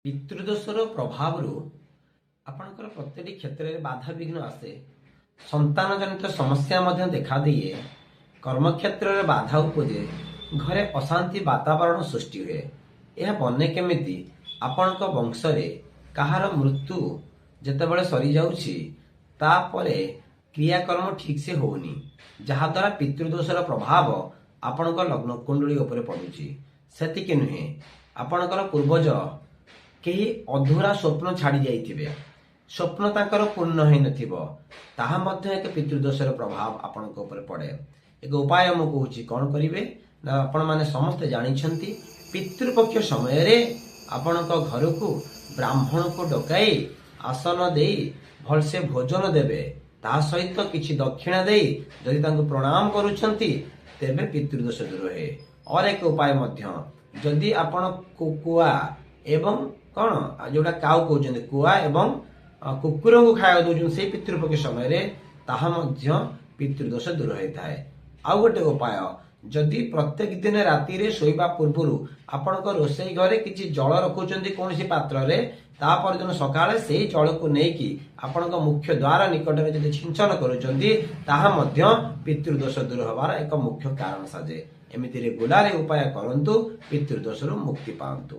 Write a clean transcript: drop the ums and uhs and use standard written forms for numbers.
ପିତୃଦୋଷର ପ୍ରଭାବରୁ ଆପଣଙ୍କର ପ୍ରତ୍ୟେକଟି କ୍ଷେତ୍ରରେ ବାଧାବିଘ୍ନ ଆସେ, ସନ୍ତାନ ଜନିତ ସମସ୍ୟା ମଧ୍ୟ ଦେଖାଦିଏ, କର୍ମକ୍ଷେତ୍ରରେ ବାଧା ଉପଜେ, ଘରେ ଅଶାନ୍ତି ବାତାବରଣ ସୃଷ୍ଟି ହୁଏ। ଏହା ବନେ କେମିତି? ଆପଣଙ୍କ ବଂଶରେ କାହାର ମୃତ୍ୟୁ ଯେତେବେଳେ ସରିଯାଉଛି ତାପରେ କ୍ରିୟାକର୍ମ ଠିକ୍ ସେ ହଉନି, ଯାହାଦ୍ୱାରା ପିତୃଦୋଷର ପ୍ରଭାବ ଆପଣଙ୍କ ଲଗ୍ନ କୁଣ୍ଡଳୀ ଉପରେ ପଡୁଛି। ସେତିକି ନୁହେଁ, ଆପଣଙ୍କର ପୂର୍ବଜ କେହି ଅଧୁରା ସ୍ୱପ୍ନ ଛାଡ଼ି ଯାଇଥିବେ, ସ୍ୱପ୍ନ ତାଙ୍କର ପୂର୍ଣ୍ଣ ହେଇନଥିବ, ତାହା ମଧ୍ୟ ଏକ ପିତୃଦୋଷର ପ୍ରଭାବ ଆପଣଙ୍କ ଉପରେ ପଡ଼େ। ଏକ ଉପାୟ ମୁଁ କହୁଛି, କ'ଣ କରିବେ ନା, ଆପଣମାନେ ସମସ୍ତେ ଜାଣିଛନ୍ତି ପିତୃପକ୍ଷ ସମୟରେ ଆପଣଙ୍କ ଘରକୁ ବ୍ରାହ୍ମଣକୁ ଡକାଇ ଆସନ ଦେଇ ଭଲସେ ଭୋଜନ ଦେବେ। ତା ସହିତ କିଛି ଦକ୍ଷିଣା ଦେଇ ଯଦି ତାଙ୍କୁ ପ୍ରଣାମ କରୁଛନ୍ତି ତେବେ ପିତୃଦୋଷ ଦୂର ହୁଏ। ଅର ଏକ ଉପାୟ ମଧ୍ୟ, ଯଦି ଆପଣ କୁକୁଆ ଏବଂ କ'ଣ ଯୋଉଟା କାଉ କହୁଛନ୍ତି, କୁଆ ଏବଂ କୁକୁରଙ୍କୁ ଖାଇବାକୁ ଦଉଛନ୍ତି ସେଇ ପିତୃପକ୍ଷ ସମୟରେ, ତାହା ମଧ୍ୟ ପିତୃଦୋଷ ଦୂର ହେଇଥାଏ। ଆଉ ଗୋଟେ ଉପାୟ, ଯଦି ପ୍ରତ୍ୟେକ ଦିନ ରାତିରେ ଶୋଇବା ପୂର୍ବରୁ ଆପଣଙ୍କ ରୋଷେଇ ଘରେ କିଛି ଜଳ ରଖୁଛନ୍ତି କୌଣସି ପାତ୍ରରେ, ତା ପରଦିନ ସକାଳେ ସେଇ ଜଳକୁ ନେଇକି ଆପଣଙ୍କ ମୁଖ୍ୟ ଦ୍ୱାର ନିକଟରେ ଯଦି ଛିଞ୍ଚନ କରୁଛନ୍ତି, ତାହା ମଧ୍ୟ ପିତୃଦୋଷ ଦୂର ହେବାର ଏକ ମୁଖ୍ୟ କାରଣ ସାଜେ। ଏମିତି ରେଗୁଲାର ଉପାୟ କରନ୍ତୁ, ପିତୃଦୋଷରୁ ମୁକ୍ତି ପାଆନ୍ତୁ।